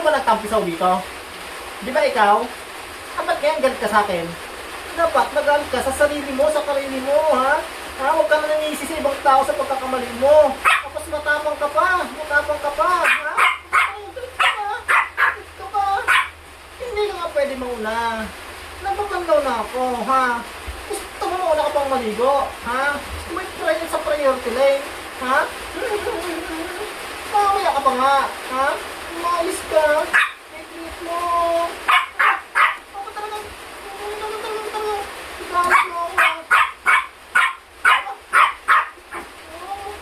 ba nagtampisaw dito? Di ba ikaw? Ba't kaya galit ka sa akin? Dapat magalit ka sa sarili mo, sa karili mo, ha? Ha? Huwag ka na nangiisi sa ibang tao sa pagkakamali mo. Tapos matapang ka pa, ha? Ay, galit ka pa, galit ka pa. Hindi ka nga pwede mauna. Napapandaw na ako, ha? Gusto mo mauna ka pang maligo, ha? May try sa priority lane, ha? Mamaya ka pa nga, ha? Umalis ka. Wait mo. Ako talagang, igalit mo ako, ha?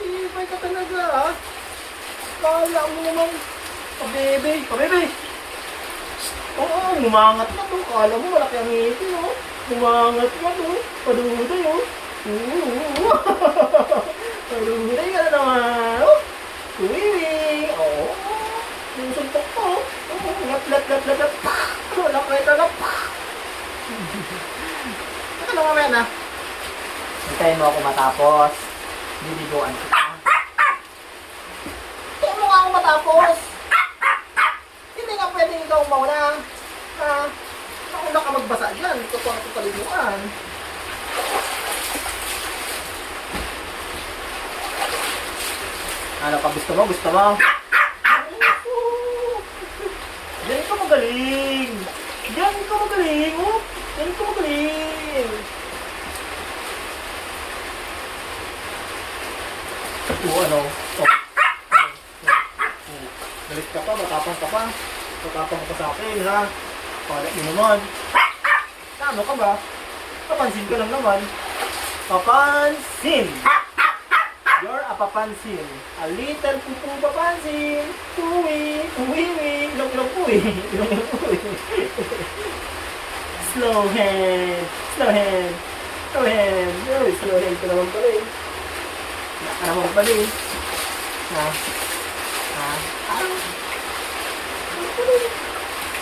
Tibay ka talaga, ha? Kala mo naman. Pabebe. Oo, umangat na to. Kala mo malaki ang ngiti, no? Umangat na to. Paduday, oh. Paduday ka na naman. Oh. Uwiwi. Oo. Yung suntok ko. Lat. Wala kayo talaga. Ito lang mamaya na. Hintayin mo ako matapos. Bibiguan kita. Hintayin mo nga ako matapos. Hindi nga pwedeng ikaw mauna. Ha? Nauna ka magbasa dyan. Ito po ang tutalimuan. Ano pa gusto mo? Diyan ka magaling. Oh. Diyan ka magaling. Ano? Galit ka pa, matapang ka pa. Matapang ka pa sa akin, ha? Palit mo naman. Ano ka ba? Papansin ka lang naman. Papansin! You're a papansin. A little pupu papansin. Uwi. Ilong uwi. Slow hand. Slow hand ka naman pala eh. Ka naman pala eh. Ha?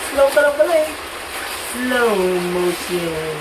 Slow ka lang pala eh. Slow motion.